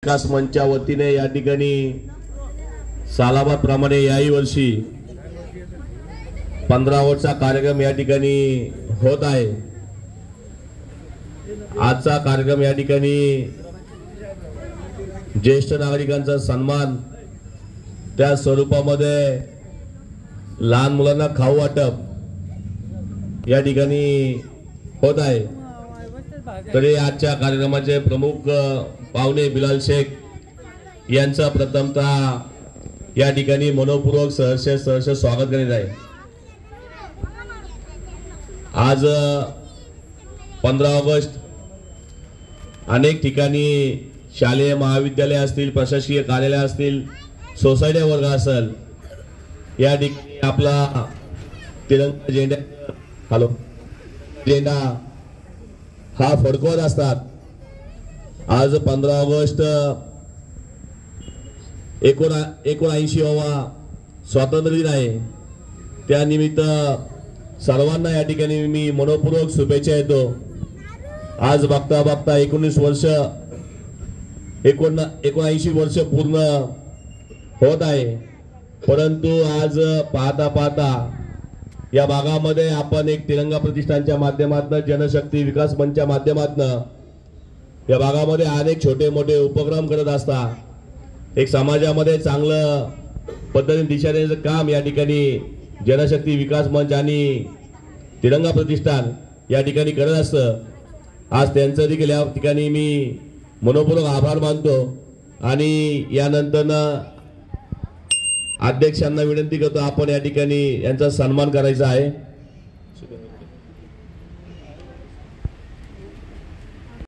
विकास मंचच्या वतीने या ठिकाणी सालाबाद प्रमाणे याही वर्षी 15 कार्यक्रम या ठिकाणी होत आहे। आजचा कार्यक्रम या ठिकाणी ज्येष्ठ नागरिकांचा सन्मान, त्या स्वरूपामध्ये लहान मुलांना खाऊ वाटप या ठिकाणी होत आहे। तरी आजच्या कार्यक्रमाचे प्रमुख पाहुणे बिलाल शेख यांचा प्रथमतः या ठिकाणी मनोपूर्वक सहर्ष स्वागत करण्यात आहे। आज 15 ऑगस्ट अनेक ठिकाणी शालेय महाविद्यालय असतील, प्रशासकीय कार्यालय असतील, सोसायटी वर्ग असेल, या ठिकाणी आपला तिरंगा झेंडा हा फडकवत असतात। आज 15 ऑगस्ट 79वा स्वातंत्र्य दिन आहे। त्यानिमित्त सर्वांना या ठिकाणी मी मनोपूर्वक शुभेच्छा देतो। आज बघता बघता 19 वर्ष 79 वर्ष पूर्ण होत आहे, परंतु आज पाहता पाहता या भागामध्ये आपण एक तिरंगा प्रतिष्ठानच्या माध्यमातून, जनशक्ती विकास मंचच्या माध्यमातून या भागामध्ये अनेक छोटे मोठे उपक्रम करत असता। एक समाजामध्ये चांगलं पद्धतीने दिशा देण्याचं काम या ठिकाणी जनशक्ती विकास मंच आणि तिरंगा प्रतिष्ठान या ठिकाणी करत असतं। आज त्यांचं देखील या ठिकाणी मी मनोपूर्वक आभार मानतो आणि यानंतर अध्यक्षांना विनंती करतो, आपण या ठिकाणी यांचा सन्मान करायचा आहे।